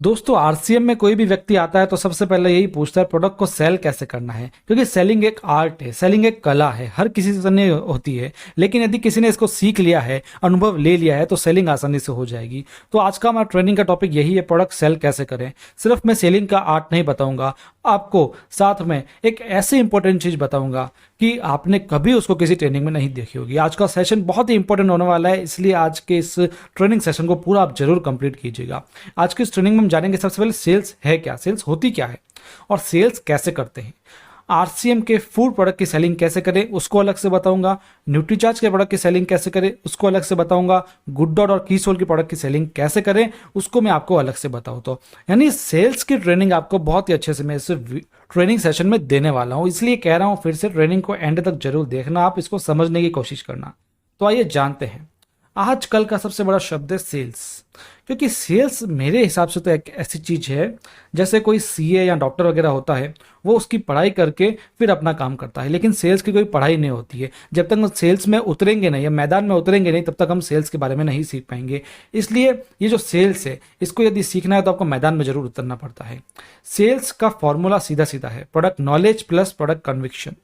दोस्तों आरसीएम में कोई भी व्यक्ति आता है तो सबसे पहले यही पूछता है प्रोडक्ट को सेल कैसे करना है, क्योंकि सेलिंग एक आर्ट है, सेलिंग एक कला है, हर किसी से नहीं होती है। लेकिन यदि किसी ने इसको सीख लिया है, अनुभव ले लिया है, तो सेलिंग आसानी से हो जाएगी। तो आज का हमारा ट्रेनिंग का टॉपिक यही है, प्रोडक्ट सेल कैसे करें। सिर्फ मैं सेलिंग का आर्ट नहीं बताऊंगा आपको, साथ में एक ऐसी इंपॉर्टेंट चीज बताऊंगा कि आपने कभी उसको किसी ट्रेनिंग में नहीं देखी होगी। आज का सेशन बहुत ही इंपॉर्टेंट होने वाला है, इसलिए आज के इस ट्रेनिंग सेशन को पूरा आप जरूर कंप्लीट कीजिएगा। आज की इस ट्रेनिंग में हम जानेंगे सबसे पहले सेल्स है क्या, सेल्स होती क्या है और सेल्स कैसे करते हैं। आरसीएम के फूड प्रोडक्ट की सेलिंग कैसे करें उसको अलग से बताऊंगा। न्यूट्रीचार्ज के प्रोडक्ट की सेलिंग कैसे करें उसको अलग से बताऊंगा। गुड डॉट और कीसोल की प्रोडक्ट की सेलिंग कैसे करें उसको मैं आपको अलग से बताऊं। तो यानी सेल्स की ट्रेनिंग आपको बहुत ही अच्छे से मैं इस ट्रेनिंग सेशन में देने वाला हूं, इसलिए कह रहा हूं फिर से ट्रेनिंग को एंड तक जरूर देखना, आप इसको समझने की कोशिश करना। तो आइए जानते हैं। आजकल का सबसे बड़ा शब्द है सेल्स, क्योंकि सेल्स मेरे हिसाब से तो एक ऐसी चीज है जैसे कोई सीए या डॉक्टर वगैरह होता है, वो उसकी पढ़ाई करके फिर अपना काम करता है, लेकिन सेल्स की कोई पढ़ाई नहीं होती है। जब तक हम सेल्स में उतरेंगे नहीं या मैदान में उतरेंगे नहीं, तब तक हम सेल्स के बारे में नहीं सीख पाएंगे। इसलिए ये जो सेल्स है, इसको यदि सीखना है तो आपको मैदान में जरूर उतरना पड़ता है। सेल्स का फॉर्मूला सीधा सीधा है, product knowledge plus product conviction.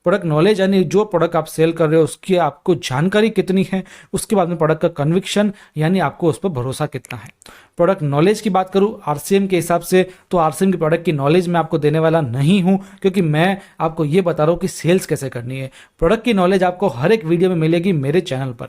Product knowledge यानी जो प्रोडक्ट आप सेल कर रहे हो उसकी आपको जानकारी कितनी है, उसके बाद में प्रोडक्ट का कन्विक्शन यानी आपको उस पर भरोसा कितना है। प्रोडक्ट नॉलेज की बात करूं आरसीएम के हिसाब से, तो आरसीएम की प्रोडक्ट की नॉलेज मैं आपको देने वाला नहीं हूं, क्योंकि मैं आपको ये बता रहा हूं कि सेल्स कैसे करनी है। प्रोडक्ट की नॉलेज आपको हर एक वीडियो में मिलेगी मेरे चैनल पर,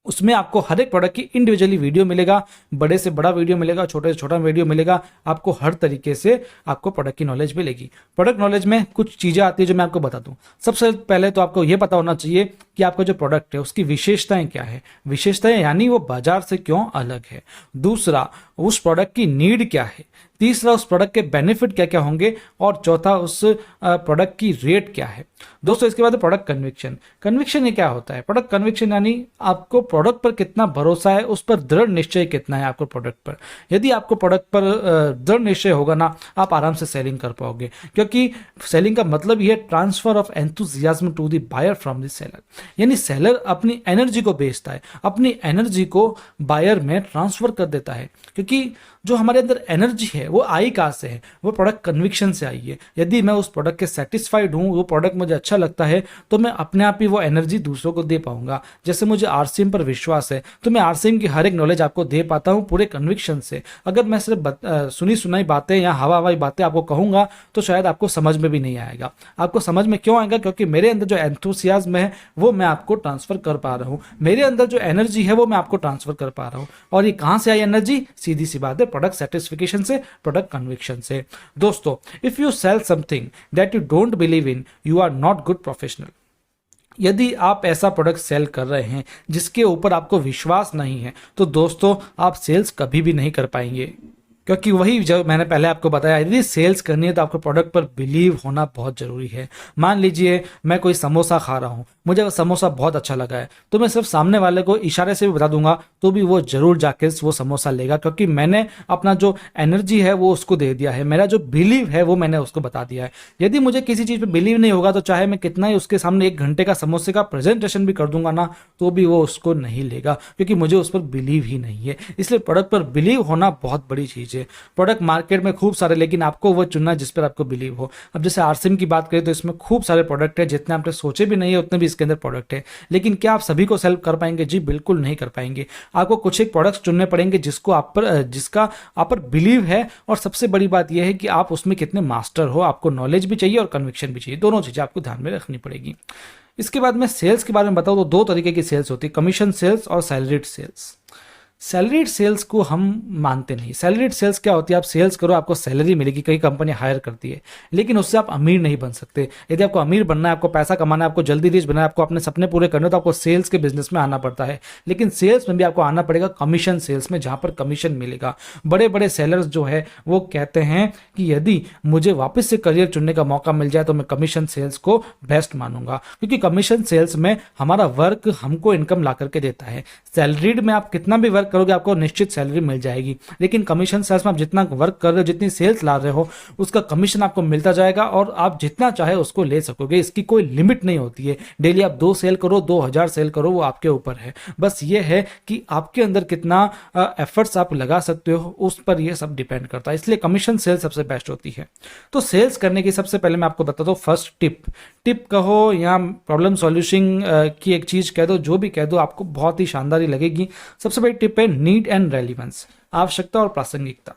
उसमें आपको हर एक प्रोडक्ट की इंडिविजुअली वीडियो मिलेगा, बड़े से बड़ा वीडियो मिलेगा, छोटे से छोटा वीडियो मिलेगा, आपको हर तरीके से आपको प्रोडक्ट की नॉलेज मिलेगी। प्रोडक्ट नॉलेज में कुछ चीजें आती है जो मैं आपको बता दूं। सबसे पहले तो आपको यह पता होना चाहिए कि आपका जो प्रोडक्ट है उसकी विशेषताएं क्या है, विशेषताएं यानी वो बाजार से क्यों अलग है। दूसरा, उस प्रोडक्ट की नीड क्या है। तीसरा, उस प्रोडक्ट के बेनिफिट क्या क्या होंगे। और चौथा, उस प्रोडक्ट की रेट क्या है। दोस्तों इसके बाद प्रोडक्ट कन्विक्शन। कन्विक्शन ये क्या होता है? प्रोडक्ट कन्विक्शन यानी आपको प्रोडक्ट पर कितना भरोसा है, उस पर दृढ़ निश्चय कितना है आपको प्रोडक्ट पर। यदि आपको प्रोडक्ट पर दृढ़ निश्चय होगा ना, आप आराम से सेलिंग कर पाओगे, क्योंकि सेलिंग का मतलब ये transfer of enthusiasm to the buyer from the seller. यानी सेलर अपनी एनर्जी को बेचता है, अपनी एनर्जी को बायर में ट्रांसफर कर देता है, क्योंकि जो हमारे अंदर एनर्जी है वो आई कहाँ से है? वो प्रोडक्ट कन्विक्शन से आई है। यदि मैं उस प्रोडक्ट के सेटिस्फाइड हूँ, वो प्रोडक्ट मुझे अच्छा लगता है, तो मैं अपने आप ही वो एनर्जी दूसरों को दे पाऊंगा। जैसे मुझे आरसीएम पर विश्वास है तो मैं आरसीएम की हर एक नॉलेज आपको दे पाता हूँ पूरे कन्विक्शन से। अगर मैं सिर्फ सुनी सुनाई बातें या हवा हवाई बातें आपको कहूंगा तो शायद आपको समझ में भी नहीं आएगा। आपको समझ में क्यों आएगा? क्योंकि मेरे अंदर जो एंथुसियाज्म है वो मैं आपको ट्रांसफर कर पा रहा हूँ, मेरे अंदर जो एनर्जी है वो मैं आपको ट्रांसफर कर पा रहा हूँ। और ये कहां से आई एनर्जी? सीधी सी बात है, प्रोडक्ट सेटिस्फिकेशन से, प्रोडक्ट कन्विक्शन से। दोस्तों, if you sell something that you don't believe in, you are not good professional. यदि आप ऐसा प्रोडक्ट सेल कर रहे हैं जिसके ऊपर आपको विश्वास नहीं है, तो दोस्तों आप सेल्स कभी भी नहीं कर पाएंगे। क्योंकि वही जो मैंने पहले आपको बताया, यदि सेल्स करनी है तो आपको प्रोडक्ट पर बिलीव होना बहुत जरूरी है। मान लीजिए मैं कोई समोसा खा रहा हूं, मुझे वो समोसा बहुत अच्छा लगा है, तो मैं सिर्फ सामने वाले को इशारे से भी बता दूंगा तो भी वो जरूर जाके वो समोसा लेगा, क्योंकि मैंने अपना जो एनर्जी है वो उसको दे दिया है, मेरा जो बिलीव है वो मैंने उसको बता दिया है। यदि मुझे किसी चीज पर बिलीव नहीं होगा तो चाहे मैं कितना ही उसके सामने 1 घंटे का समोसे का प्रेजेंटेशन भी कर दूंगा ना, तो भी वो उसको नहीं लेगा, क्योंकि मुझे उस पर बिलीव ही नहीं है। इसलिए प्रोडक्ट पर बिलीव होना बहुत बड़ी चीज है। प्रोडक्ट मार्केट में खूब सारे, लेकिन आपको वो चुनना जिस पर आपको बिलीव हो। अब जैसे आरसीएम की बात करें तो इसमें खूब सारे प्रोडक्ट है, जितने आपने सोचे भी नहीं है उतने भी इसके अंदर प्रोडक्ट है, लेकिन क्या आप सभी को सेल कर पाएंगे? जी बिल्कुल नहीं कर पाएंगे। आपको कुछ एक प्रोडक्ट्स चुनने पड़ेंगे जिसका आप पर बिलीव है, और सबसे बड़ी बात यह है कि आप उसमें कितने मास्टर हो। आपको नॉलेज भी चाहिए और कन्विक्शन भी चाहिए, दोनों चीजें आपको ध्यान में रखनी पड़ेगी। इसके बाद मैं सेल्स के बारे में बताऊं तो 2 तरीके की सेल्स होती है, कमीशन सेल्स और सैलरीड सेल्स। सैलरीड सेल्स को हम मानते नहीं। सैलरीड सेल्स क्या होती है? आप सेल्स करो, आपको सैलरी मिलेगी, कई कंपनी हायर करती है, लेकिन उससे आप अमीर नहीं बन सकते। यदि आपको अमीर बनना है, आपको पैसा कमाना है, आपको जल्दी रिच बनना है, आपको अपने सपने पूरे करने, तो आपको सेल्स के बिजनेस में आना पड़ता है। लेकिन सेल्स में भी आपको आना पड़ेगा कमीशन सेल्स में, जहां पर कमीशन मिलेगा। बड़े बड़े सेलर्स जो है वो कहते हैं कि यदि मुझे वापस से करियर चुनने का मौका मिल जाए तो मैं कमीशन सेल्स को बेस्ट मानूंगा, क्योंकि कमीशन सेल्स में हमारा वर्क हमको इनकम ला करके देता है। सैलरीड में आप कितना भी वर्क वर्क करोगे आपको निश्चित सैलरी मिल जाएगी, लेकिन कमीशन सेल्स में आप जितना वर्क कर रहे हो, जितनी सेल्स ला रहे हो, उसका कमीशन आपको मिलता जाएगा और आप जितना चाहे उसको ले सकोगे। इसकी कोई लिमिट नहीं होती है। डेली आप 2 सेल करो, 2000 सेल करो, वो आपके ऊपर है। बस ये है कि आपके अंदर कितना एफर्ट्स आप लगा सकते हो, उस पर ये सब डिपेंड करता है। इसलिए कमीशन सेल सबसे बेस्ट होती है। तो सेल्स करने की सबसे पहले मैं आपको बताता हूँ फर्स्ट टिप कहो या प्रॉब्लम सॉल्यूशन की एक चीज कह दो, जो भी कह दो, आपको बहुत ही शानदार ही लगेगी। सबसे बड़ी टिप है नीड एंड रेलिवेंस, आवश्यकता और प्रासंगिकता।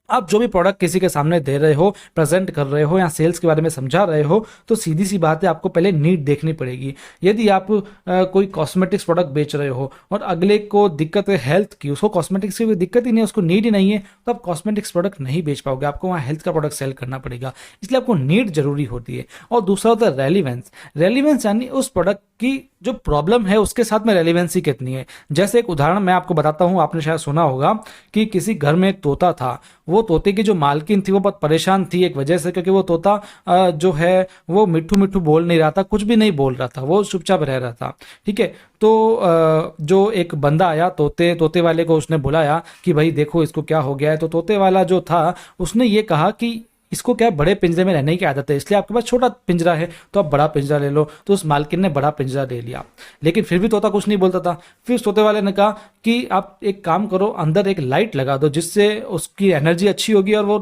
आप जो भी प्रोडक्ट किसी के सामने दे रहे हो, प्रेजेंट कर रहे हो या सेल्स के बारे में समझा रहे हो, तो सीधी सी बात है आपको पहले नीड देखनी पड़ेगी। यदि आप कोई कॉस्मेटिक्स प्रोडक्ट बेच रहे हो और अगले को दिक्कत है हेल्थ की, उसको कॉस्मेटिक्स की कोई दिक्कत ही नहीं है, उसको नीड ही नहीं है, तो आप कॉस्मेटिक्स प्रोडक्ट नहीं बेच पाओगे, आपको वहाँ हेल्थ का प्रोडक्ट सेल करना पड़ेगा। इसलिए आपको नीड जरूरी होती है। और दूसरा होता है रेलिवेंस। रेलिवेंस यानी उस प्रोडक्ट की जो प्रॉब्लम है उसके साथ में रेलिवेंसी कितनी है। जैसे एक उदाहरण मैं आपको बताता हूँ, आपने शायद सुना होगा कि किसी घर में एक तोता था। वो तोते की जो मालकिन थी वो बहुत परेशान थी एक वजह से, क्योंकि वो तोता जो है वो मिट्ठू मिट्ठू बोल नहीं रहा था, कुछ भी नहीं बोल रहा था, वो चुपचाप रह रहा था। ठीक है, तो जो एक बंदा आया तोते वाले को, उसने बुलाया कि भाई देखो इसको क्या हो गया है। तो तोते वाला जो था उसने ये कहा कि इसको क्या बड़े पिंजरे में रहने की आदत है, इसलिए आपके पास छोटा पिंजरा है तो आप बड़ा पिंजरा ले लो। तो उस मालकिन ने बड़ा पिंजरा ले लिया, लेकिन फिर भी तोता कुछ नहीं बोलता था। फिर उस तोते वाले ने कहा कि आप एक काम करो, अंदर एक लाइट लगा दो जिससे उसकी एनर्जी अच्छी होगी और वो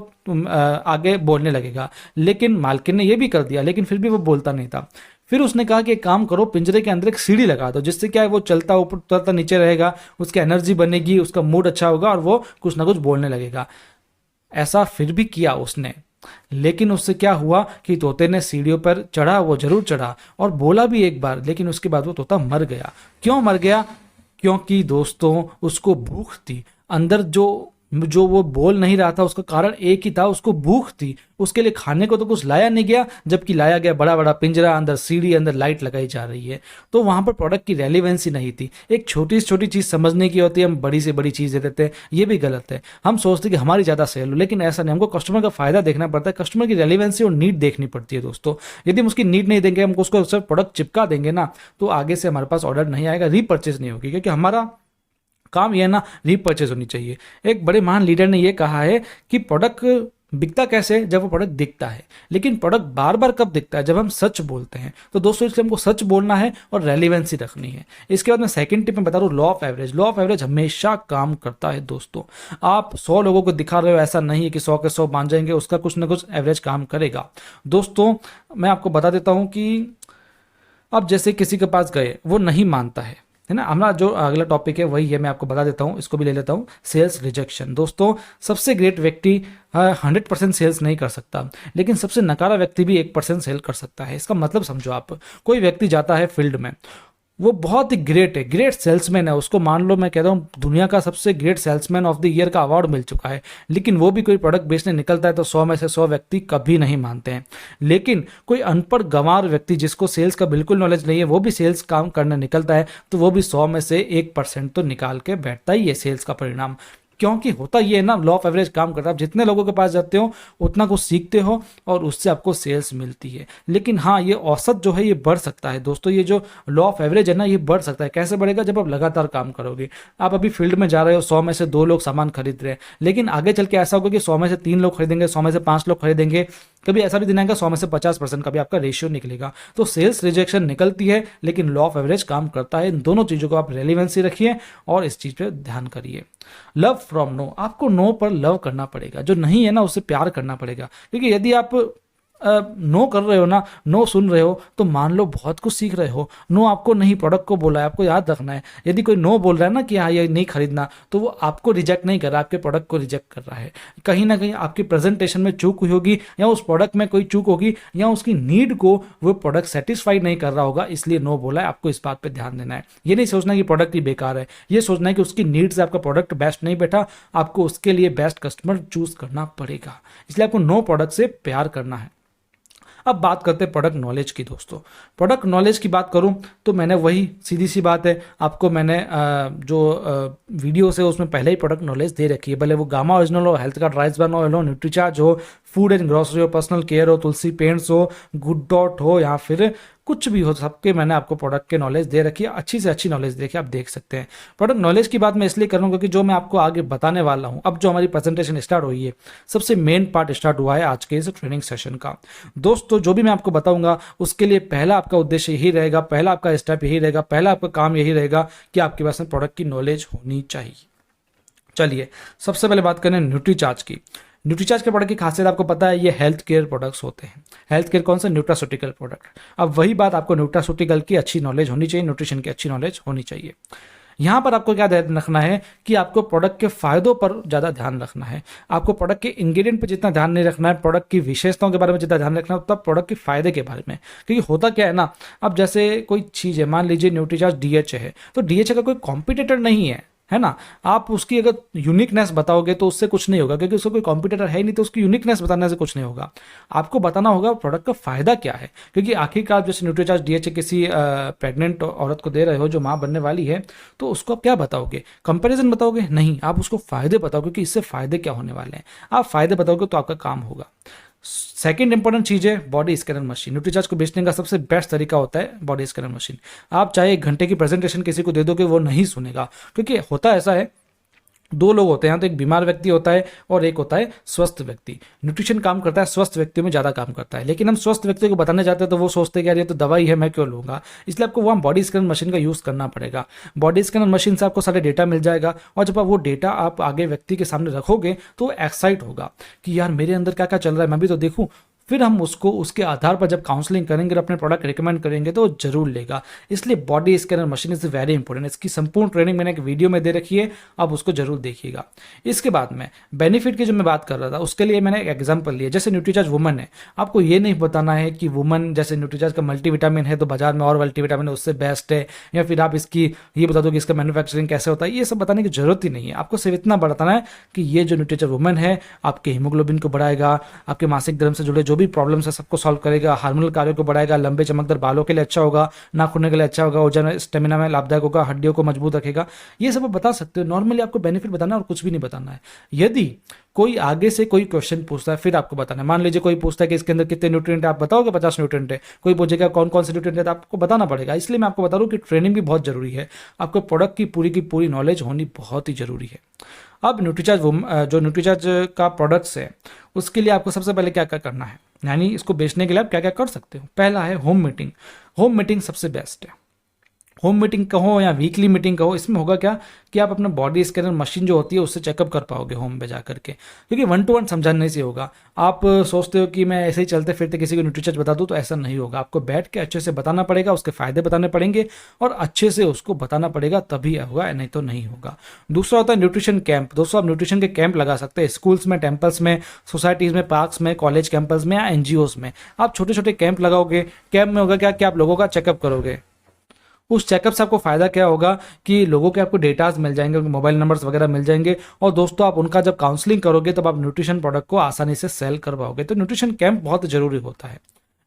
आगे बोलने लगेगा। लेकिन मालकिन ने ये भी कर दिया, लेकिन फिर भी वो बोलता नहीं था। फिर उसने कहा कि एक काम करो, पिंजरे के अंदर एक सीढ़ी लगा दो जिससे क्या है वो चलता ऊपर उतरता नीचे रहेगा, उसकी एनर्जी बनेगी, उसका मूड अच्छा होगा और वो कुछ ना कुछ बोलने लगेगा। ऐसा फिर भी किया उसने, लेकिन उससे क्या हुआ कि तोते ने सीढ़ियों पर चढ़ा, वो जरूर चढ़ा और बोला भी एक बार, लेकिन उसके बाद वो तोता मर गया। क्यों मर गया? क्योंकि दोस्तों उसको भूख थी अंदर। जो वो बोल नहीं रहा था उसका कारण एक ही था, उसको भूख थी। उसके लिए खाने को तो कुछ लाया नहीं गया, जबकि लाया गया बड़ा बड़ा पिंजरा, अंदर सीढ़ी, अंदर लाइट लगाई जा रही है। तो वहां पर प्रोडक्ट की रेलिवेंसी नहीं थी। एक छोटी से छोटी चीज समझने की होती है, हम बड़ी से बड़ी चीज दे देते हैं, ये भी गलत है। हम सोचते कि हमारी ज्यादा सेल हो, लेकिन ऐसा नहीं। हमको कस्टमर का फायदा देखना पड़ता है, कस्टमर की रेलिवेंसी और नीड देखनी पड़ती है दोस्तों। यदि हम उसकी नीड नहीं देंगे, हम उसको सिर्फ प्रोडक्ट चिपका देंगे ना, तो आगे से हमारे पास ऑर्डर नहीं आएगा, रीपर्चेज नहीं होगी, क्योंकि हमारा काम यह ना रीपर्चेज होनी चाहिए। एक बड़े महान लीडर ने यह कहा है कि प्रोडक्ट बिकता कैसे? जब वो प्रोडक्ट दिखता है। लेकिन प्रोडक्ट बार बार कब दिखता है? जब हम सच बोलते हैं। तो दोस्तों इसलिए हमको सच बोलना है और रेलिवेंसी रखनी है। इसके बाद मैं सेकंड टिप में बता रहा हूँ, law of average. Law of average हमेशा काम करता है दोस्तों। आप 100 लोगों को दिखा रहे हो, ऐसा नहीं है कि 100 के 100 मान जाएंगे, उसका कुछ ना कुछ एवरेज काम करेगा। दोस्तों मैं आपको बता देता हूँ कि अब जैसे किसी के पास गए, वो नहीं मानता है ना। हमारा जो अगला टॉपिक है वही है, मैं आपको बता देता हूँ, इसको भी ले लेता हूँ, सेल्स रिजेक्शन। दोस्तों सबसे ग्रेट व्यक्ति 100% सेल्स नहीं कर सकता, लेकिन सबसे नकारा व्यक्ति भी 1% सेल कर सकता है। इसका मतलब समझो, आप कोई व्यक्ति जाता है फील्ड में, वो बहुत ही ग्रेट है, ग्रेट सेल्समैन है, उसको मान लो मैं कहता हूँ दुनिया का सबसे great salesman of the year का अवार्ड मिल चुका है, लेकिन वो भी कोई प्रोडक्ट बेचने निकलता है तो 100 में से 100 व्यक्ति कभी नहीं मानते हैं। लेकिन कोई अनपढ़ गंवार व्यक्ति जिसको सेल्स का बिल्कुल नॉलेज नहीं है, वो भी सेल्स काम करने निकलता है, तो वो भी 100 में से 1% तो निकाल के बैठता ही है सेल्स का परिणाम। क्योंकि होता ये है ना, लॉ ऑफ एवरेज काम करता है। आप जितने लोगों के पास जाते हो उतना कुछ सीखते हो और उससे आपको सेल्स मिलती है। लेकिन हाँ, ये औसत जो है ये बढ़ सकता है दोस्तों। ये जो लॉ ऑफ एवरेज है ना, ये बढ़ सकता है। कैसे बढ़ेगा? जब आप लगातार काम करोगे। आप अभी फील्ड में जा रहे हो, 100 में से 2 लोग सामान खरीद रहे हैं, लेकिन आगे चल के ऐसा होगा कि 100 में से 3 लोग खरीदेंगे, 100 में से 5 लोग खरीदेंगे, कभी ऐसा भी दिन आएगा 100 में से 50% का भी आपका रेशियो निकलेगा। तो सेल्स रिजेक्शन निकलती है, लेकिन लॉ ऑफ एवरेज काम करता है। इन दोनों चीजों को आप रेलिवेंसी रखिए और इस चीज पे ध्यान करिए। लव फ्रॉम नो, आपको नो पर लव करना पड़ेगा, जो नहीं है ना उससे प्यार करना पड़ेगा। क्योंकि यदि आप नो कर रहे हो ना, नो सुन रहे हो, तो मान लो बहुत कुछ सीख रहे हो। नो आपको नहीं, प्रोडक्ट को बोला है, आपको याद रखना है। यदि कोई नो बोल रहा है ना कि हाँ ये नहीं खरीदना, तो वो आपको रिजेक्ट नहीं कर रहा, आपके प्रोडक्ट को रिजेक्ट कर रहा है। कहीं ना कहीं आपकी प्रेजेंटेशन में चूक हुई होगी, या उस प्रोडक्ट में कोई चूक होगी, या उसकी नीड को वो प्रोडक्ट सेटिस्फाइड नहीं कर रहा होगा, इसलिए नो बोला है। आपको इस बात पर ध्यान देना है। ये नहीं सोचना कि प्रोडक्ट ही बेकार है, ये सोचना है कि उसकी नीड से आपका प्रोडक्ट बेस्ट नहीं बैठा, आपको उसके लिए बेस्ट कस्टमर चूज करना पड़ेगा। इसलिए आपको नो प्रोडक्ट से प्यार करना है। अब बात करते हैं प्रोडक्ट नॉलेज की दोस्तों। प्रोडक्ट नॉलेज की बात करूं तो मैंने वही सीधी सी बात है, आपको मैंने जो वीडियोस है उसमें पहले ही प्रोडक्ट नॉलेज दे रखी है। भले वो गामा ओरिजिनल हो, हेल्थ का ट्राइसबर्न ऑयल हो, न्यूट्रीचार्ज हो, फूड एंड ग्रोसरी हो, पर्सनल केयर हो, तुलसी पेंट्स हो, गुड डॉट हो, या फिर कुछ भी हो, सबके मैंने आपको प्रोडक्ट के नॉलेज दे रखी है, अच्छी से अच्छी नॉलेज देखिए, आप देख सकते हैं। प्रोडक्ट नॉलेज की बात मैं इसलिए कर रहा हूँ क्योंकि जो मैं आपको आगे बताने वाला हूँ, अब जो हमारी प्रेजेंटेशन स्टार्ट हुई है, सबसे मेन पार्ट स्टार्ट हुआ है आज के इस ट्रेनिंग सेशन का। दोस्तों जो भी मैं आपको बताऊंगा उसके लिए पहला आपका उद्देश्य यही रहेगा, पहला आपका स्टेप यही रहेगा, पहला आपका काम यही रहेगा कि आपके पास में प्रोडक्ट की नॉलेज होनी चाहिए। चलिए सबसे पहले बात करें न्यूट्रीचार्ज की। न्यूट्रीचार्ज के प्रोडक्ट की खासियत आपको पता है, ये हेल्थ केयर प्रोडक्ट्स होते हैं। हेल्थ केयर कौन सा? Nutraceutical product. अब वही बात, आपको न्यूट्रास्यूटिकल की अच्छी नॉलेज होनी चाहिए, न्यूट्रिशन की अच्छी नॉलेज होनी चाहिए। यहाँ पर आपको क्या ध्यान रखना है कि आपको प्रोडक्ट के फायदों पर ज़्यादा ध्यान रखना है। आपको प्रोडक्ट के इंग्रेडिएंट पर जितना ध्यान नहीं रखना है, प्रोडक्ट की विशेषताओं के बारे में जितना ध्यान रखना है, उतना प्रोडक्ट के फायदे के बारे में। क्योंकि होता क्या है ना, अब जैसे कोई चीज़ है, मान लीजिए न्यूट्रीचार्ज डीएचए है, तो डीएचए का कोई कॉम्पिटिटर नहीं है ना। आप उसकी अगर यूनिकनेस बताओगे तो उससे कुछ नहीं होगा, क्योंकि उसका कोई कॉम्पिटिटर है ही नहीं, तो उसकी यूनिकनेस बताने से कुछ नहीं होगा। आपको बताना होगा प्रोडक्ट का फायदा क्या है, क्योंकि आखिरकार जैसे न्यूट्रीचार्ज डीएचए किसी प्रेग्नेंट औरत को दे रहे हो जो माँ बनने वाली है, तो उसको आप क्या बताओगे? कंपैरिजन बताओगे? नहीं, आप उसको फायदे बताओगे कि इससे फायदे क्या होने वाले हैं। आप फायदे बताओगे तो आपका काम होगा। सेकेंड इंपॉर्टेंट चीज है बॉडी स्कैनर मशीन। न्यूट्रीचार्ज को बेचने का सबसे बेस्ट तरीका होता है बॉडी स्कैनर मशीन। आप चाहे 1 घंटे की प्रेजेंटेशन किसी को दे दोगे, वो नहीं सुनेगा, क्योंकि होता ऐसा है, 2 लोग होते हैं, तो एक बीमार व्यक्ति होता है और एक होता है स्वस्थ व्यक्ति। न्यूट्रिशन काम करता है स्वस्थ व्यक्तियों में ज़्यादा काम करता है, लेकिन हम स्वस्थ व्यक्ति को बताने जाते हैं तो वो सोचते हैं कि यार ये तो दवाई है, मैं क्यों लूँगा। इसलिए आपको वहाँ बॉडी स्कैनर मशीन का यूज़ करना पड़ेगा। बॉडी स्कैनर मशीन से आपको सारे डेटा मिल जाएगा, और जब आप वो डेटा आप आगे व्यक्ति के सामने रखोगे तो वो एक्साइट होगा कि यार मेरे अंदर क्या क्या चल रहा है, मैं भी तो देखूँ। फिर हम उसको उसके आधार पर जब काउंसलिंग करेंगे और अपने प्रोडक्ट रिकमेंड करेंगे तो वो जरूर लेगा। इसलिए body scanner machine is very important. इसकी संपूर्ण ट्रेनिंग मैंने एक वीडियो में दे रखी है, आप उसको जरूर देखिएगा। इसके बाद में बेनिफिट की जो मैं बात कर रहा था, उसके लिए मैंने एक एग्जांपल लिया। जैसे न्यूट्रीचार्ज वुमन है, आपको ये नहीं बताना है कि वुमन जैसे न्यूट्रीचार्ज का मल्टीविटामिन है तो बाजार में और मल्टीविटामिन है उससे बेस्ट है, या फिर आप इसकी ये बता दो कि इसका मैन्युफैक्चरिंग कैसे होता है। ये सब बताने की जरूरत ही नहीं है। आपको सिर्फ इतना बताना है कि ये जो न्यूट्रीचार्ज वुमन है आपके हीमोग्लोबिन को बढ़ाएगा, आपके मासिक धर्म से जुड़े जो भी प्रॉब्लम्स है सबको सॉल्व करेगा, हार्मोनल कार्यों को बढ़ाएगा, लंबे चमकदार बालों के लिए अच्छा होगा, नाखूनों के लिए अच्छा होगा, वजन स्टेमिना में लाभदायक होगा, हड्डियों को मजबूत रखेगा। ये सब आप बता सकते हो। नॉर्मली आपको बेनिफिट बताना है और कुछ भी नहीं बताना है। यदि कोई आगे से कोई क्वेश्चन पूछता है फिर आपको बताना है। मान लीजिए कोई पूछता है कि इसके अंदर कितने न्यूट्रिएंट है, आप बताओगे 50 न्यूट्रिएंट है। कोई पूछेगा कौन कौन से न्यूट्रिएंट है, तो आपको बताना पड़ेगा। इसलिए मैं आपको बता रहा हूँ कि ट्रेनिंग भी बहुत जरूरी है। आपको प्रोडक्ट की पूरी नॉलेज होनी बहुत ही जरूरी है। अब न्यूट्रीचार्ज का प्रोडक्ट्स है, उसके लिए आपको सबसे पहले क्या क्या करना है, यानी इसको बेचने के लिए आप क्या क्या कर सकते हो। पहला है होम मीटिंग। होम मीटिंग सबसे बेस्ट है। होम मीटिंग कहो या वीकली मीटिंग कहो, इसमें होगा क्या कि आप अपना बॉडी स्कैनर मशीन जो होती है उससे चेकअप कर पाओगे होम पे जा करके, क्योंकि 1 to 1 समझाने से होगा। आप सोचते हो कि मैं ऐसे ही चलते फिरते किसी को न्यूट्रीचार्ज बता दूं, तो ऐसा नहीं होगा। आपको बैठ के अच्छे से बताना पड़ेगा, उसके फायदे बताने पड़ेंगे और अच्छे से उसको बताना पड़ेगा, तभी होगा, नहीं तो नहीं होगा। दूसरा होता है न्यूट्रिशन कैंप। दोस्तों आप न्यूट्रिशन के कैंप लगा सकते हैं स्कूल्स में, टेम्पल्स में, सोसाइटीज़ में, पार्क्स में, कॉलेज कैंपस में या NGOs में। आप छोटे छोटे कैंप लगाओगे। कैंप में होगा क्या कि आप लोगों का चेकअप करोगे। उस चेकअप से आपको फायदा क्या होगा कि लोगों के आपको डेटाज मिल जाएंगे, उनके मोबाइल नंबर्स वगैरह मिल जाएंगे, और दोस्तों आप उनका जब काउंसलिंग करोगे तब आप न्यूट्रिशन प्रोडक्ट को आसानी से सेल कर पाओगे। तो न्यूट्रिशन कैंप बहुत जरूरी होता है।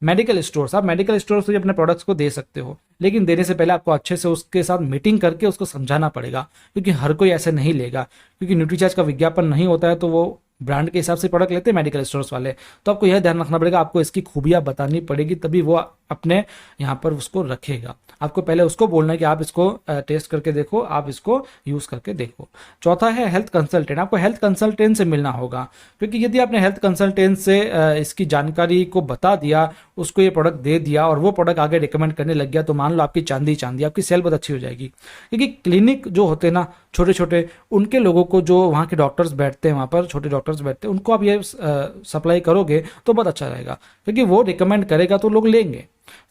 मेडिकल स्टोर्स, आप मेडिकल स्टोर से अपने प्रोडक्ट्स को दे सकते हो, लेकिन देने से पहले आपको अच्छे से उसके साथ मीटिंग करके उसको समझाना पड़ेगा, क्योंकि हर कोई ऐसे नहीं लेगा। क्योंकि न्यूट्रीचार्ज का विज्ञापन नहीं होता है तो वो ब्रांड के हिसाब से प्रोडक्ट लेते हैं मेडिकल स्टोर्स वाले। तो आपको यह ध्यान रखना पड़ेगा, आपको इसकी खूबियां बतानी पड़ेगी, तभी वो अपने यहाँ पर उसको रखेगा। आपको पहले उसको बोलना है कि आप इसको टेस्ट करके देखो, आप इसको यूज करके देखो। चौथा है हेल्थ कंसल्टेंट। आपको हेल्थ कंसल्टेंट से मिलना होगा, क्योंकि यदि आपने हेल्थ कंसल्टेंट से इसकी जानकारी को बता दिया, उसको ये प्रोडक्ट दे दिया और वो प्रोडक्ट आगे रिकमेंड करने लग गया, तो मान लो आपकी चांदी, आपकी सेल बहुत अच्छी हो जाएगी। क्योंकि क्लिनिक जो होते हैं ना छोटे छोटे, उनके लोगों को, जो वहाँ के डॉक्टर्स बैठते हैं, वहाँ पर छोटे डॉक्टर्स बैठते हैं, उनको आप ये सप्लाई करोगे तो बहुत अच्छा रहेगा, क्योंकि वो रिकमेंड करेगा तो लोग लेंगे।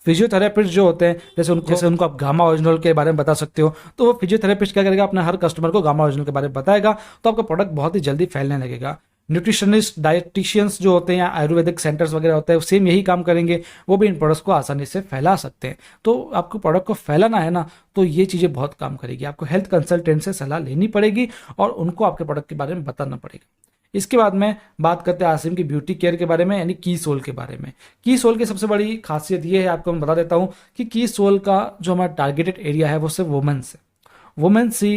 फिजियोथेरेपिस्ट जो होते हैं, जैसे उनको आप गामा ओरिजिनल के बारे में बता सकते हो, तो वो फिजियोथेरेपिस्ट क्या करेगा, अपने हर कस्टमर को गामा ओरिजिनल के बारे में बताएगा, तो आपका प्रोडक्ट बहुत ही जल्दी फैलने लगेगा। न्यूट्रिशनिस्ट, डाइटिशियंस जो होते हैं या आयुर्वेदिक सेंटर्स वगैरह होते हैं, सेम यही काम करेंगे, वो भी इन प्रोडक्ट्स को आसानी से फैला सकते हैं। तो आपको प्रोडक्ट को फैलाना है ना, तो ये चीज़ें बहुत काम करेगी। आपको हेल्थ कंसल्टेंट से सलाह लेनी पड़ेगी और उनको आपके प्रोडक्ट के बारे में बताना पड़ेगा। इसके बाद में बात करते हैं आसिम की ब्यूटी केयर के बारे में, यानी की सोल के बारे में। की सोल की सबसे बड़ी खासियत ये है, आपको मैं बता देता हूँ कि की सोल का जो हमारा टारगेटेड एरिया है वो सिर्फ वुमेन्स है। वुमेन सी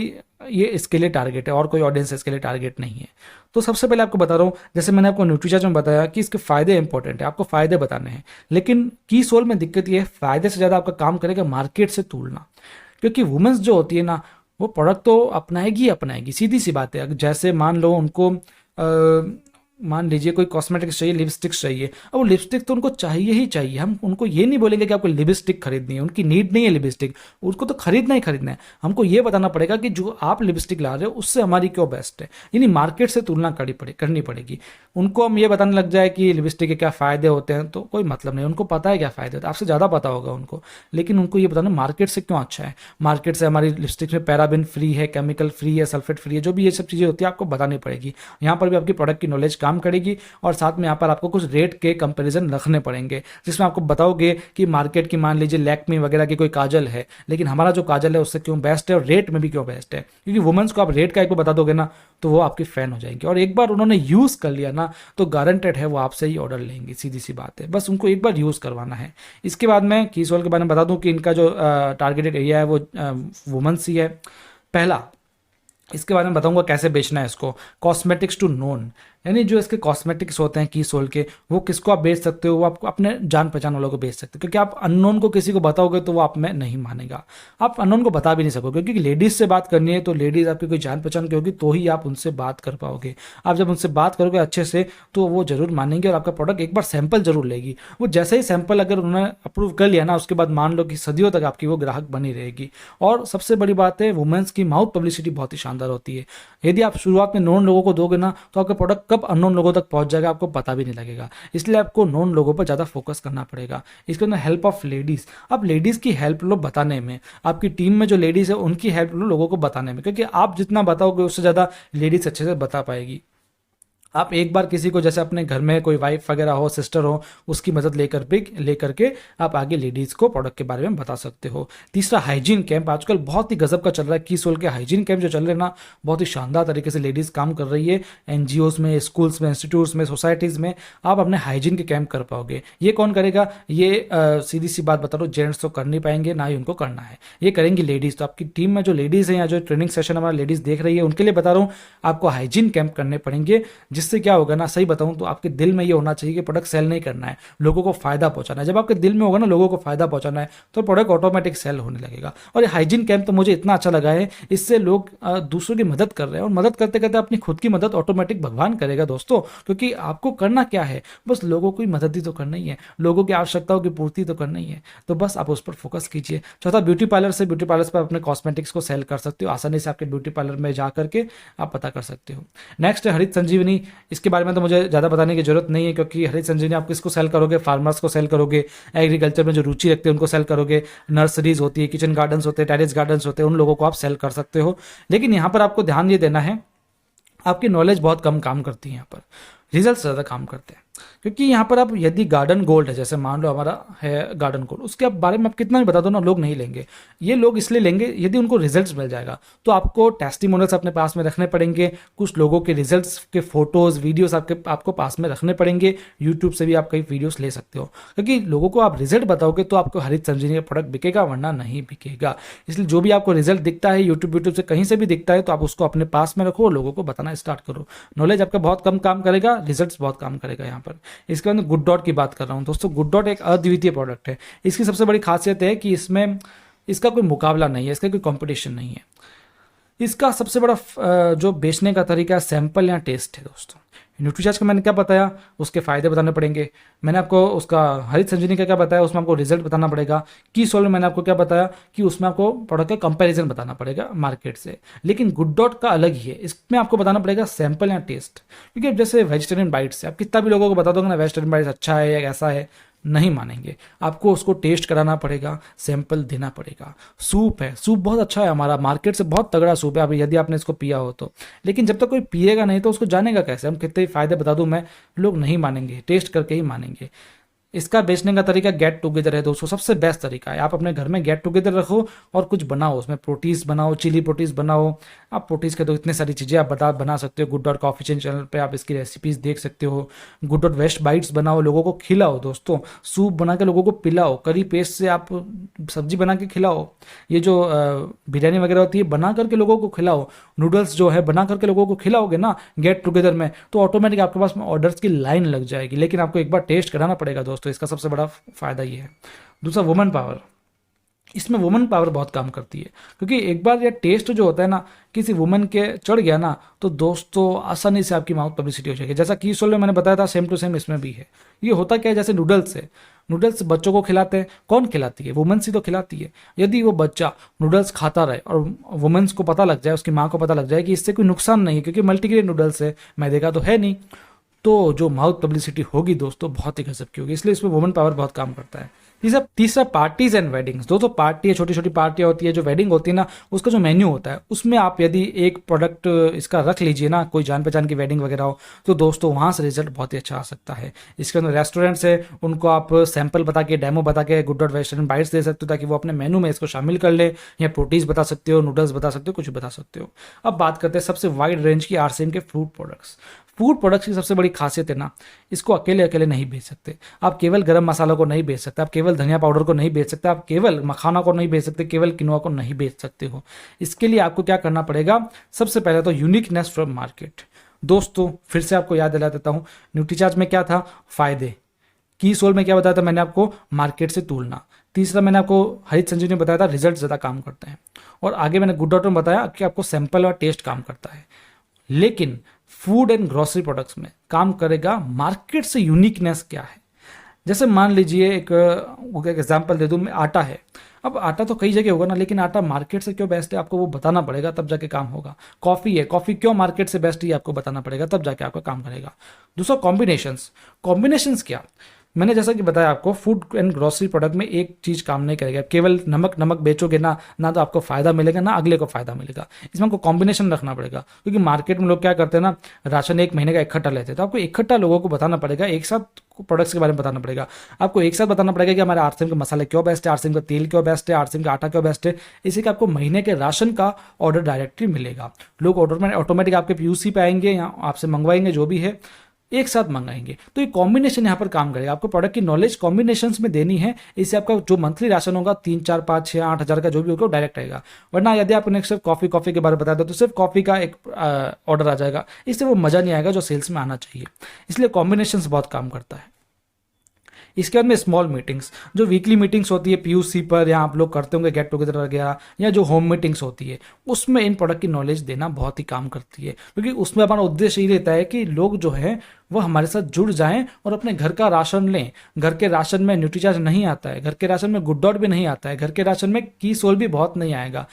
ये इसके लिए टारगेट है और कोई ऑडियंस इसके लिए टारगेट नहीं है। तो सबसे पहले आपको बता रहा हूँ, जैसे मैंने आपको न्यूट्रीचार्ज में बताया कि इसके फायदे इंपॉर्टेंट है, आपको फायदे बताने हैं, लेकिन की सोल में दिक्कत ये है फायदे से ज़्यादा आपका काम करेगा मार्केट से तोड़ना। क्योंकि वुमेन्स जो होती है ना, वो प्रोडक्ट तो अपनाएगी ही अपनाएगी, सीधी सी बात है। जैसे मान लो उनको मान लीजिए कोई कॉस्मेटिक्स चाहिए, लिपस्टिक्स चाहिए, अब वो लिपस्टिक तो उनको चाहिए ही चाहिए। हम उनको ये नहीं बोलेंगे कि आपको लिपस्टिक खरीदनी है, उनकी नीड नहीं है लिपस्टिक, उसको तो खरीदना ही खरीदना है। हमको ये बताना पड़ेगा कि जो आप लिपस्टिक ला रहे हो उससे हमारी क्यों बेस्ट है, यानी मार्केट से तुलना करनी पड़ेगी। उनको हम ये बताने लग जाए कि लिपस्टिक के क्या फ़ायदे होते हैं तो कोई मतलब नहीं, उनको पता है क्या फ़ायदे होते हैं, आपसे ज़्यादा पता होगा उनको। लेकिन उनको ये बताना मार्केट से क्यों अच्छा है, मार्केट से हमारी लिपस्टिक में पैराबिन फ्री है, केमिकल फ्री है, सल्फेट फ्री है, जो भी ये सब चीज़ें होती है आपको बतानी पड़ेगी। यहाँ पर भी आपकी प्रोडक्ट की नॉलेज काम करेगी और साथ में यहाँ पर आपको कुछ रेट के कंपैरिजन रखने पड़ेंगे, जिसमें आपको बताओगे कि मार्केट की मान लीजिए लैक्मी वगैरह की कोई काजल है, लेकिन हमारा जो काजल है उससे क्यों बेस्ट है और रेट में भी क्यों बेस्ट है। क्योंकि वुमेन्स को आप रेट का एक बार बता दोगे ना तो वो आपकी फ़ैन हो जाएंगे, और एक बार उन्होंने यूज़ कर लिया ना तो गारंटेड है वो आपसे ही ऑर्डर लेंगे, सीधी सी बात है। बस उनको एक बार यूज़ करवाना है। इसके बाद मैं कीसोल के बारे में बता दूं कि इनका जो टारगेटेड एरिया है वो वुमेन्स ही है। पहला, इसके बारे में बताऊंगा कैसे बेचना है इसको। कॉस्मेटिक्स टू नोन, यानी जो इसके कॉस्मेटिक्स होते हैं की सोल के, वो किसको आप बेच सकते हो, वो आपको अपने जान पहचान वालों को बेच सकते हो। क्योंकि आप अननोन को किसी को बताओगे तो वो आप में नहीं मानेगा, आप अननोन को बता भी नहीं सकोगे। क्योंकि लेडीज़ से बात करनी है तो लेडीज़ आपकी कोई जान पहचान की होगी तो ही आप उनसे बात कर पाओगे। आप जब उनसे बात करोगे अच्छे से तो वो जरूर मानेंगे और आपका प्रोडक्ट एक बार सैंपल जरूर लेगी। वो जैसे ही सैंपल अगर उन्होंने अप्रूव कर लिया ना, उसके बाद मान लो कि सदियों तक आपकी वो ग्राहक बनी रहेगी। और सबसे बड़ी बात है, वुमेन्स की माउथ पब्लिसिटी बहुत ही शानदार होती है। यदि आप शुरुआत में नॉन लोगों को दोगे ना तो आपका प्रोडक्ट कब अननोन लोगों तक पहुंच जाएगा आपको पता भी नहीं लगेगा। इसलिए आपको नॉन लोगों पर ज़्यादा फोकस करना पड़ेगा। इसके अंदर हेल्प ऑफ लेडीज़, आप लेडीज़ की हेल्प लो बताने में, आपकी टीम में जो लेडीज़ है उनकी हेल्प लो लोगों को बताने में। क्योंकि आप जितना बताओगे उससे ज़्यादा लेडीज़ अच्छे से बता पाएगी। आप एक बार किसी को, जैसे अपने घर में कोई वाइफ वगैरह हो, सिस्टर हो, उसकी मदद लेकर के आप आगे लेडीज़ को प्रोडक्ट के बारे में बता सकते हो। तीसरा, हाइजीन कैंप आजकल बहुत ही गजब का चल रहा है। की सोल के हाइजीन कैंप जो चल रहे हैं ना, बहुत ही शानदार तरीके से लेडीज़ काम कर रही है। एनजीओज में, स्कूल्स में, इंस्टीट्यूट्स में, सोसाइटीज़ में आप अपने हाइजीन के कैंप कर पाओगे। ये कौन करेगा, ये सीधी सी बात बता रहा हूँ, जेंट्स तो कर नहीं पाएंगे, ना ही उनको करना है, ये करेंगी लेडीज़। तो आपकी टीम में जो लेडीज़ हैं या जो ट्रेनिंग सेशन हमारा लेडीज़ देख रही है उनके लिए बता रहा हूँ, आपको हाइजीन कैंप करने पड़ेंगे। जिससे क्या होगा ना, सही बताऊं तो आपके दिल में ये होना चाहिए कि प्रोडक्ट सेल नहीं करना है, लोगों को फायदा पहुंचाना है। जब आपके दिल में होगा ना लोगों को फायदा पहुंचाना है तो प्रोडक्ट ऑटोमेटिक सेल होने लगेगा। और ये हाइजीन कैंप तो मुझे इतना अच्छा लगा है, इससे लोग दूसरों की मदद कर रहे हैं और मदद करते करते अपनी खुद की मदद ऑटोमेटिक भगवान करेगा दोस्तों। क्योंकि आपको करना क्या है, बस लोगों की मदद ही तो करना ही है, लोगों की आवश्यकताओं की पूर्ति तो करना ही है। तो बस आप उस पर फोकस कीजिए। चौथा, ब्यूटी पार्लर से, ब्यूटी पार्लर पर अपने कॉस्मेटिक्स को सेल कर सकते हो आसानी से, आपके ब्यूटी पार्लर में जा करके आप पता कर सकते हो। नेक्स्ट है हरित संजीवनी। इसके बारे में तो मुझे ज़्यादा बताने की जरूरत नहीं है, क्योंकि हरित संजीवनी आप किसको सेल करोगे, फार्मर्स को सेल करोगे, एग्रीकल्चर में जो रुचि रखते हैं उनको सेल करोगे, नर्सरीज होती है, किचन गार्डन्स होते हैं, टेरेस गार्डन्स होते हैं, उन लोगों को आप सेल कर सकते हो। लेकिन यहाँ पर आपको ध्यान ये देना है, आपकी नॉलेज बहुत कम काम करती है, यहाँ पर रिजल्ट ज़्यादा काम करते हैं। क्योंकि यहाँ पर आप यदि गार्डन गोल्ड है, जैसे मान लो हमारा है गार्डन गोल्ड, उसके बारे में आप कितना भी बता दो ना, लोग नहीं लेंगे। ये लोग इसलिए लेंगे यदि उनको रिजल्ट्स मिल जाएगा। तो आपको टेस्टिमोनियल्स अपने पास में रखने पड़ेंगे, कुछ लोगों के रिजल्ट्स के फोटोज़ वीडियोस आपको पास में रखने पड़ेंगे। यूट्यूब से भी आप कई वीडियोस ले सकते हो, क्योंकि लोगों को आप रिजल्ट बताओगे तो आपको हरित संजीवनी का प्रोडक्ट बिकेगा, वरना नहीं बिकेगा। इसलिए जो भी आपको रिजल्ट दिखता है यूट्यूब से कहीं से भी दिखता है तो आप उसको अपने पास में रखो, लोगों को बताना स्टार्ट करो। नॉलेज आपका बहुत कम काम करेगा, रिजल्ट बहुत काम करेगा यहाँ पर। इसके बाद गुड डॉट की बात कर रहा हूँ दोस्तों। गुड डॉट एक अद्वितीय प्रोडक्ट है। इसकी सबसे बड़ी खासियत है कि इसमें इसका कोई मुकाबला नहीं है, इसका कोई कंपटीशन नहीं है। इसका सबसे बड़ा जो बेचने का तरीका सैंपल या टेस्ट है दोस्तों। न्यूट्रीचार्ज का मैंने क्या बताया, उसके फायदे बताने पड़ेंगे। मैंने आपको उसका हरित संजीवनी का क्या बताया, उसमें आपको रिजल्ट बताना पड़ेगा। की सोल में मैंने आपको क्या बताया कि उसमें आपको प्रोडक्ट का कंपैरिजन बताना पड़ेगा मार्केट से। लेकिन गुड डॉट का अलग ही है, इसमें आपको बताना पड़ेगा सैंपल या टेस्ट। क्योंकि अब जैसे वेजिटेरियन बाइट्स है, आप कितना भी लोगों को बता दोगे ना वेजिटेरियन बाइट्स अच्छा है या ऐसा है, नहीं मानेंगे। आपको उसको टेस्ट कराना पड़ेगा, सैंपल देना पड़ेगा। सूप है, सूप बहुत अच्छा है हमारा, मार्केट से बहुत तगड़ा सूप है, अभी यदि आपने इसको पिया हो तो। लेकिन जब तक कोई पिएगा नहीं तो उसको जानेगा कैसे, हम कितने फायदे बता दूं मैं, लोग नहीं मानेंगे, टेस्ट करके ही मानेंगे। इसका बेचने का तरीका गेट टुगेदर है दोस्तों, सबसे बेस्ट तरीका है। आप अपने घर में गेट टुगेदर रखो और कुछ बनाओ, उसमें प्रोटीज बनाओ, चिली प्रोटीज बनाओ। आप प्रोटीज के तो इतने सारी चीज़ें आप बना सकते हो। गुड डॉट कॉफी चैनल पे आप इसकी रेसिपीज देख सकते हो। गुड डॉट वेस्ट बाइट्स बनाओ, लोगों को खिलाओ दोस्तों, सूप बना के लोगों को पिलाओ, करी पेस्ट से आप सब्जी बना के खिलाओ। ये जो बिरयानी वगैरह होती है बना करके लोगों को खिलाओ। नूडल्स जो है बना करके लोगों को खिलाओगे ना गेट टुगेदर में, तो ऑटोमेटिक आपके पास में ऑर्डर्स की लाइन लग जाएगी। लेकिन आपको एक बार टेस्ट कराना पड़ेगा दोस्तों, इसका सबसे बड़ा फायदा ये है। दूसरा वुमन पावर, इसमें वुमन पावर बहुत काम करती है, क्योंकि एक बार ये टेस्ट जो होता है ना किसी वुमन के चढ़ गया ना, तो दोस्तों आसानी से आपकी माउथ पब्लिसिटी हो जाएगी। जैसा की सोल में मैंने बताया था, सेम टू सेम इसमें भी है। ये होता क्या है, जैसे नूडल्स है, नूडल्स बच्चों को खिलाते हैं, कौन खिलाती है, वुमेन्स ही तो खिलाती है। यदि वो बच्चा नूडल्स खाता रहे और वुमेन्स को पता लग जाए, उसकी माँ को पता लग जाए कि इससे कोई नुकसान नहीं है क्योंकि मल्टीग्रेन नूडल्स है, मैदे का तो है नहीं, तो जो माउथ पब्लिसिटी होगी दोस्तों बहुत ही गजब की होगी। इसलिए इसमें वुमन पावर बहुत काम करता है। तीसरा पार्टीज एंड वेडिंग्स। दोस्तों पार्टी है, छोटी छोटी पार्टियां होती है, जो वेडिंग होती है ना, उसका जो मेन्यू होता है उसमें आप यदि एक प्रोडक्ट इसका रख लीजिए ना, कोई जान पहचान की वेडिंग वगैरह हो, तो दोस्तों वहाँ से रिजल्ट बहुत ही अच्छा आ सकता है। इसके अंदर रेस्टोरेंट्स है, उनको आप सैंपल बता के, डेमो बता के गुड डॉट वेस्टर्न बाइट्स दे सकते हो ताकि वो अपने मेन्यू में इसको शामिल कर ले। या प्रोटीज बता सकते हो, नूडल्स बता सकते हो, कुछ बता सकते हो। अब बात करते हैं सबसे वाइड रेंज की आरसीएम के फूड प्रोडक्ट्स। फूड प्रोडक्ट्स की सबसे बड़ी खासियत है ना, इसको अकेले अकेले नहीं बेच सकते आप। केवल गरम मसाला को नहीं बेच सकते आप, केवल धनिया पाउडर को नहीं बेच सकते आप, केवल मखाना को नहीं बेच सकते, केवल किनोआ को नहीं बेच सकते हो। इसके लिए आपको क्या करना पड़ेगा, सबसे पहले तो यूनिकनेस फ्रॉम मार्केट। दोस्तों फिर से आपको याद दिला देता हूं, न्यूट्रीचार्ज में क्या था, फायदे। की सोल में क्या बताया था मैंने आपको, मार्केट से तुलना। तीसरा मैंने आपको हरित संजीवनी बताया था, रिजल्ट ज्यादा काम करते हैं। और आगे मैंने गुड डॉट में बताया कि आपको सैंपल और टेस्ट काम करता है। लेकिन फूड एंड ग्रोसरी प्रोडक्ट्स में काम करेगा मार्केट से यूनिकनेस क्या है। जैसे मान लीजिए एक एग्जांपल दे दूं मैं, आटा है। अब आटा तो कई जगह होगा ना, लेकिन आटा मार्केट से क्यों बेस्ट है आपको वो बताना पड़ेगा, तब जाके काम होगा। कॉफी है, कॉफी क्यों मार्केट से बेस्ट है आपको बताना पड़ेगा, तब जाके आपका काम करेगा। दूसरा कॉम्बिनेशंस क्या, मैंने जैसा कि बताया आपको, फूड एंड ग्रोसरी प्रोडक्ट में एक चीज काम नहीं करेगा। केवल नमक बेचोगे ना, ना तो आपको फायदा मिलेगा ना अगले को फायदा मिलेगा। इसमें आपको कॉम्बिनेशन रखना पड़ेगा, क्योंकि मार्केट में लोग क्या करते हैं ना, राशन एक महीने का इकट्ठा लेते हैं, तो आपको इकट्ठा लोगों को बताना पड़ेगा, एक साथ प्रोडक्ट्स के बारे में बताना पड़ेगा। आपको एक साथ बताना पड़ेगा कि हमारे आरसीएम के मसाले क्यों बेस्ट है, आरसीएम का तेल क्यों बेस्ट है, आरसीएम का आटा क्यों बेस्ट है। इसी का आपको महीने के राशन का ऑर्डर डायरेक्टली मिलेगा। लोग ऑटोमेटिक आपके पीयूसी पे आएंगे या आपसे मंगवाएंगे, जो भी है एक साथ मंगाएंगे। तो ये कॉम्बिनेशन यहाँ पर काम करेगा। आपको प्रोडक्ट की नॉलेज कॉम्बिनेशंस में देनी है, इससे आपका जो मंथली राशन होगा 3, 4, 5, 6, 8 हज़ार का जो भी होगा वो डायरेक्ट आएगा। वरना यदि आपने सिर्फ कॉफी के बारे में बता दो तो सिर्फ कॉफी का एक ऑर्डर आ जाएगा, इससे वो मजा नहीं आएगा जो सेल्स में आना चाहिए। इसलिए कॉम्बिनेशन बहुत काम करता है। इसके बाद में स्मॉल मीटिंग्स, जो वीकली मीटिंग्स होती है पीयूसी पर, या आप लोग करते होंगे गेट टुगेदर वगैरह, या जो होम मीटिंग्स होती है, उसमें इन प्रोडक्ट की नॉलेज देना बहुत ही काम करती है। क्योंकि उसमें हमारा उद्देश्य ये रहता है कि लोग जो है वो हमारे साथ जुड़ जाएं और अपने घर का राशन लें। घर के राशन में न्यूट्रीचार्ज नहीं आता है, घर के राशन में गुड डॉट भी नहीं आता है, घर के राशन में की सोल भी बहुत नहीं आएगा।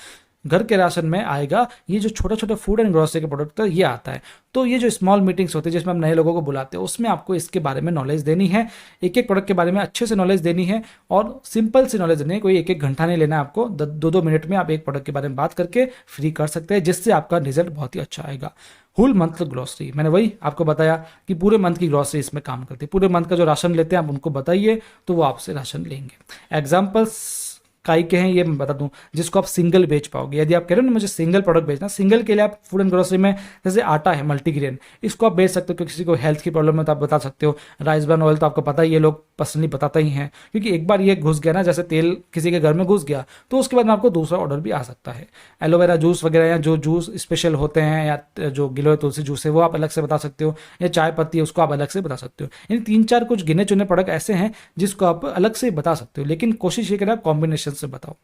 घर के राशन में आएगा ये जो छोटे छोटे फूड एंड ग्रोसरी के प्रोडक्ट ये आता है। तो ये जो स्मॉल मीटिंग्स होती है जिसमें हम नए लोगों को बुलाते हैं, उसमें आपको इसके बारे में नॉलेज देनी है, एक एक प्रोडक्ट के बारे में अच्छे से नॉलेज देनी है, और सिंपल सी नॉलेज देनी है। कोई एक घंटा नहीं लेना है आपको, 2-2 मिनट में आप एक प्रोडक्ट के बारे में बात करके फ्री कर सकते हैं, जिससे आपका रिजल्ट बहुत ही अच्छा आएगा। होल मंथ ग्रोसरी, मैंने वही आपको बताया कि पूरे मंथ की ग्रोसरी इसमें काम करती है। पूरे मंथ का जो राशन लेते हैं आप उनको बताइए तो वो आपसे राशन लेंगे। एग्जाम्पल्स काई के हैं ये मैं बता दूं, जिसको आप सिंगल बेच पाओगे। यदि आप कह रहे हो ना मुझे सिंगल प्रोडक्ट बेचना, सिंगल के लिए आप फूड एंड ग्रोसरी में जैसे आटा है मल्टीग्रेन, इसको आप बेच सकते हो। किसी को हेल्थ की प्रॉब्लम है तो आप बता सकते हो। राइस ब्रान ऑयल तो आपको पता ही, ये लोग पर्सनली बताते ही हैं, क्योंकि एक बार ये घुस गया ना, जैसे तेल किसी के घर में घुस गया तो उसके बाद में आपको दूसरा ऑर्डर भी आ सकता है। एलोवेरा जूस वगैरह, या जो जूस स्पेशल होते हैं, या जो गिलोय तुलसी जूस है वो आप अलग से बता सकते हो, या चाय पत्ती है उसको आप अलग से बता सकते हो। यानी 3-4 कुछ गिने चुने प्रोडक्ट ऐसे हैं जिसको आप अलग से बता सकते हो, लेकिन कोशिश ये करें आप कॉम्बिनेशन से बताओ।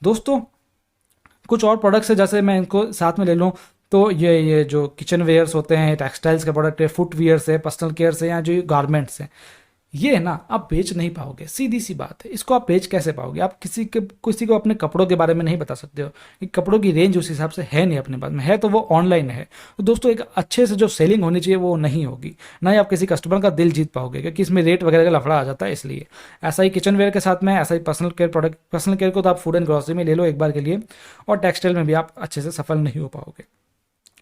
दोस्तों कुछ और प्रोडक्ट्स है, जैसे मैं इनको साथ में ले लूँ तो ये जो किचन वेयर्स होते हैं, टेक्सटाइल्स के प्रोडक्ट है, फुट वेयर्स है, पर्सनल केयर से, या जो गारमेंट्स हैं, ये है ना आप बेच नहीं पाओगे। सीधी सी बात है, इसको आप बेच कैसे पाओगे। आप किसी को अपने कपड़ों के बारे में नहीं बता सकते हो, कि कपड़ों की रेंज उस हिसाब से है नहीं अपने पास में, है तो वो ऑनलाइन है। तो दोस्तों एक अच्छे से जो सेलिंग होनी चाहिए वो नहीं होगी, ना ही आप किसी कस्टमर का दिल जीत पाओगे, क्योंकि इसमें रेट वगैरह का लफड़ा आ जाता है। इसलिए ऐसा ही किचन वेयर के साथ में, ऐसा ही personal care product, personal care को तो आप फूड एंड ग्रोसरी में ले लो एक बार के लिए, और टेक्सटाइल में भी आप अच्छे से सफल नहीं हो पाओगे।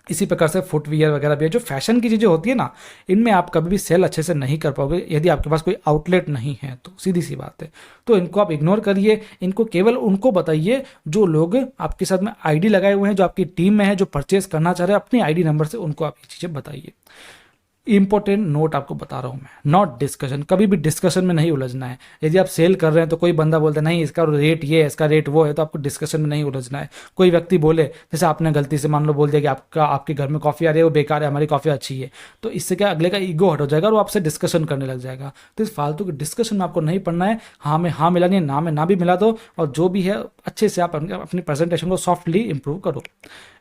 इसी प्रकार से फुटवियर वगैरह भी है, जो फैशन की चीज़ें होती है ना, इनमें आप कभी भी सेल अच्छे से नहीं कर पाओगे यदि आपके पास कोई आउटलेट नहीं है, तो सीधी सी बात है। तो इनको आप इग्नोर करिए, इनको केवल उनको बताइए जो लोग आपके साथ में आईडी लगाए हुए हैं, जो आपकी टीम में है, जो परचेस करना चाह रहे हैं अपनी आईडी नंबर से, उनको आप ये चीज़ें बताइए। इंपॉर्टेंट नोट आपको बता रहा हूँ मैं, नॉट डिस्कशन। कभी भी डिस्कशन में नहीं उलझना है। यदि आप सेल कर रहे हैं तो कोई बंदा बोलता है नहीं इसका रेट ये है, इसका रेट वो है, तो आपको डिस्कशन में नहीं उलझना है। कोई व्यक्ति बोले, जैसे आपने गलती से मान लो बोल दिया कि आपके घर में कॉफ़ी आ रही है वो बेकार है, हमारी कॉफ़ी अच्छी है, तो इससे क्या अगले का ईगो हट हो जाएगा और वो आपसे डिस्कशन करने लग जाएगा। तो इस फालतू की डिस्कशन में आपको नहीं पढ़ना है। हाँ में हाँ मिलानी है, ना में ना भी मिला दो, और जो भी है अच्छे से आप अपनी प्रेजेंटेशन को सॉफ्टली इंप्रूव करो।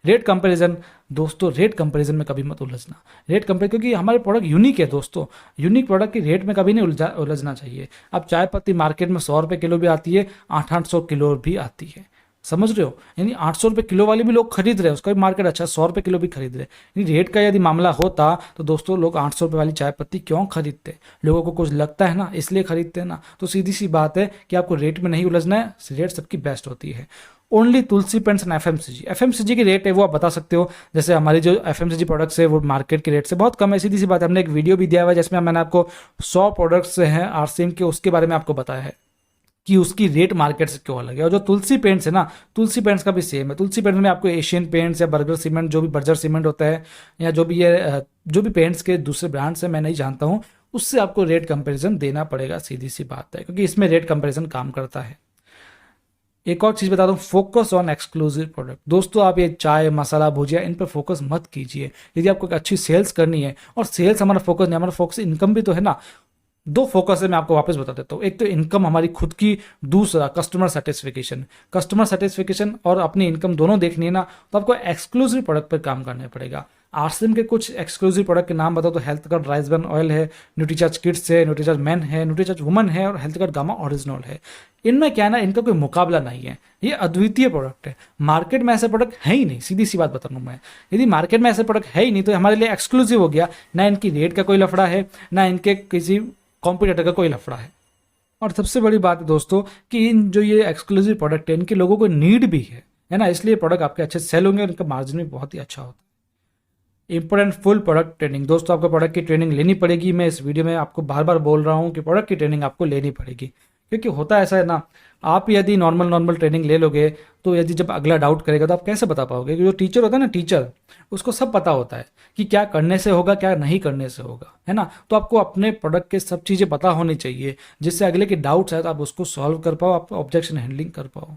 रेट कंपैरिजन, दोस्तों रेट कंपैरिजन में कभी मत उलझना। रेट कंपेयर, क्योंकि हमारे प्रोडक्ट यूनिक है दोस्तों, यूनिक प्रोडक्ट की रेट में कभी नहीं उलझना चाहिए। अब चाय पत्ती मार्केट में 100 रुपये किलो भी आती है, 800 किलो भी आती है, समझ रहे हो? यानी 800 रुपये किलो वाली भी लोग खरीद रहे हैं, उसका भी मार्केट अच्छा, 100 रुपये किलो भी खरीद रहे हैं। यानी रेट का यदि मामला होता तो दोस्तों लोग 800 रुपये वाली चाय पत्ती क्यों खरीदते? लोगों को कुछ लगता है ना, इसलिए खरीदते हैं ना। तो सीधी सी बात है कि आपको रेट में नहीं उलझना है, रेट सबकी बेस्ट होती है। Only Tulsi paints and FMCG, FMCG की रेट है वो आप बता सकते हो। जैसे हमारी जो एफएमसीजी प्रोडक्ट्स है वो मार्केट के रेट से बहुत कम है, सीधी सी बात है। हमने एक वीडियो भी दिया हुआ है जिसमें मैंने आपको 100 प्रोडक्ट्स हैं आरसीएम के, उसके बारे में आपको बताया है कि उसकी रेट मार्केट से क्यों अलग है। और जो तुलसी पेंट्स है ना, तुलसी पेंट्स का भी सेम है। तुलसी पेंट्स में आपको एशियन पेंट्स या बर्गर सीमेंट, जो भी बर्जर सीमेंट होता है, या जो भी पेंट्स के दूसरे ब्रांड्स हैं मैं नहीं जानता हूँ, उससे आपको रेट कंपेरिजन देना पड़ेगा, सीधी सी बात है, क्योंकि इसमें रेट कंपेरिजन काम करता है। एक और चीज़ बता दूं, फोकस ऑन एक्सक्लूसिव प्रोडक्ट। दोस्तों आप ये चाय मसाला भुजिया इन पर फोकस मत कीजिए। यदि आपको अच्छी सेल्स करनी है, और सेल्स हमारा फोकस नहीं, हमारा फोकस इनकम भी तो है ना। दो फोकस है, मैं आपको वापस बता देता हूँ। एक तो इनकम हमारी खुद की, दूसरा कस्टमर सेटिस्फिकेशन। कस्टमर सेटिस्फिकेशन और अपनी इनकम दोनों देखनी है ना, तो आपको एक्सक्लूसिव प्रोडक्ट पर काम करना पड़ेगा। आरसीएम के कुछ एक्सक्लूसिव प्रोडक्ट के नाम बताओ तो health card rice bran oil है, न्यूट्रीचार्ज किड्स है, न्यूट्रीचार्ज मेन है, न्यूट्रीचार्ज वुमन है, और हेल्थ कार्ड गामा ओरिजिनल है। इनमें क्या है ना, इनका कोई मुकाबला नहीं है, ये अद्वितीय प्रोडक्ट है। मार्केट में ऐसे प्रोडक्ट है ही नहीं, सीधी सी बात बता रहा हूँ मैं। यदि मार्केट में ऐसे प्रोडक्ट है ही नहीं तो हमारे लिए एक्सक्लूसिव हो गया। ना इनकी रेट का कोई लफड़ा है, ना इनके किसी कॉम्पिटिटर का कोई लफड़ा है। और सबसे बड़ी बात है दोस्तों कि इन जो ये एक्सक्लूसिव प्रोडक्ट है, इनके लोगों को नीड भी है ना, इसलिए प्रोडक्ट आपके अच्छे सेल होंगे और इनका मार्जिन भी बहुत ही अच्छा होता है। इंपॉर्टेंट फुल प्रोडक्ट ट्रेनिंग, दोस्तों आपको प्रोडक्ट की ट्रेनिंग लेनी पड़ेगी। मैं इस वीडियो में आपको बार बार बोल रहा हूँ कि प्रोडक्ट की ट्रेनिंग आपको लेनी पड़ेगी, क्योंकि होता ऐसा है ना, आप यदि नॉर्मल ट्रेनिंग ले लोगे तो यदि जब अगला डाउट करेगा तो आप कैसे बता पाओगे? जो टीचर होता है ना, टीचर, उसको सब पता होता है कि क्या करने से होगा, क्या नहीं करने से होगा, है ना। तो आपको अपने प्रोडक्ट के सब चीज़ें पता होनी चाहिए, जिससे अगले के डाउट्स है तो आप उसको सॉल्व कर पाओ, आप ऑब्जेक्शन हैंडलिंग कर पाओ।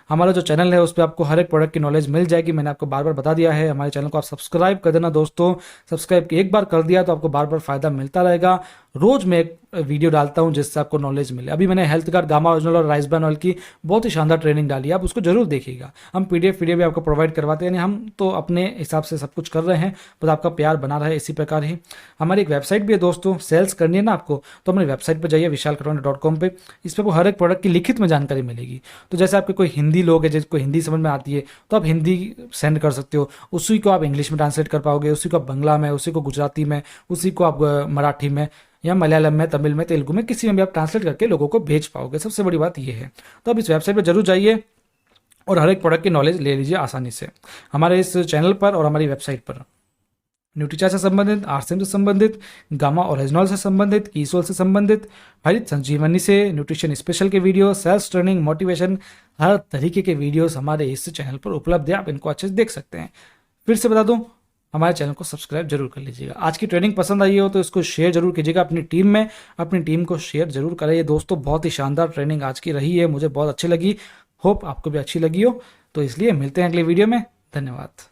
हमारा जो चैनल है उस पर आपको हर एक प्रोडक्ट की नॉलेज मिल जाएगी, मैंने आपको बार बार बता दिया है। हमारे चैनल को आप सब्सक्राइब कर देना दोस्तों। सब्सक्राइब एक बार कर दिया तो आपको बार बार फायदा मिलता रहेगा। रोज मैं एक वीडियो डालता हूं जिससे आपको नॉलेज मिले। अभी मैंने हेल्थ कार्ड गामा ओरिजिनल और राइस ब्रान ऑयल की बहुत ही शानदार ट्रेनिंग डाली है, आप उसको जरूर देखिएगा। हम पीडीएफ भी आपको प्रोवाइड करवाते हैं, यानी हम तो अपने हिसाब से सब कुछ कर रहे हैं, बस आपका प्यार बना रहे इसी प्रकार ही। हमारी एक वेबसाइट भी है दोस्तों, सेल्स करनी है ना आपको तो हमारी वेबसाइट पर जाइए vishalkarwani.com पे। इस पर आपको हर एक प्रोडक्ट की लिखित में जानकारी मिलेगी। तो जैसे आपके कोई हिंदी लोग है जिसको हिंदी समझ में आती है तो आप हिंदी सेंड कर सकते हो, उसी को आप इंग्लिश में ट्रांसलेट कर पाओगे, उसी को आप बांग्ला में, उसी को गुजराती में, उसी को आप मराठी में या मलयालम में, तमिल में, तेलुगु में, किसी में भी आप ट्रांसलेट करके लोगों को भेज पाओगे। सबसे बड़ी बात ये है। तो आप इस वेबसाइट पर जरूर जाइए और हर एक प्रोडक्ट की नॉलेज ले लीजिए आसानी से, हमारे इस चैनल पर और हमारी वेबसाइट पर। न्यूट्रीचार्ज से संबंधित, आरसीएम से संबंधित, गामा ओरिजिनल से संबंधित, कीसोल से संबंधित, हरित संजीवनी से, न्यूट्रिशन स्पेशल के वीडियो, सेल्स ट्रेनिंग, मोटिवेशन, हर तरीके के वीडियोस हमारे इस चैनल पर उपलब्ध है, आप इनको अच्छे से देख सकते हैं। फिर से बता दूं, हमारे चैनल को सब्सक्राइब जरूर कर लीजिएगा। आज की ट्रेनिंग पसंद आई हो तो इसको शेयर जरूर कीजिएगा अपनी टीम में, अपनी टीम को शेयर जरूर कराइए दोस्तों। बहुत ही शानदार ट्रेनिंग आज की रही है, मुझे बहुत अच्छी लगी, होप आपको भी अच्छी लगी हो। तो इसलिए मिलते हैं अगले वीडियो में, धन्यवाद।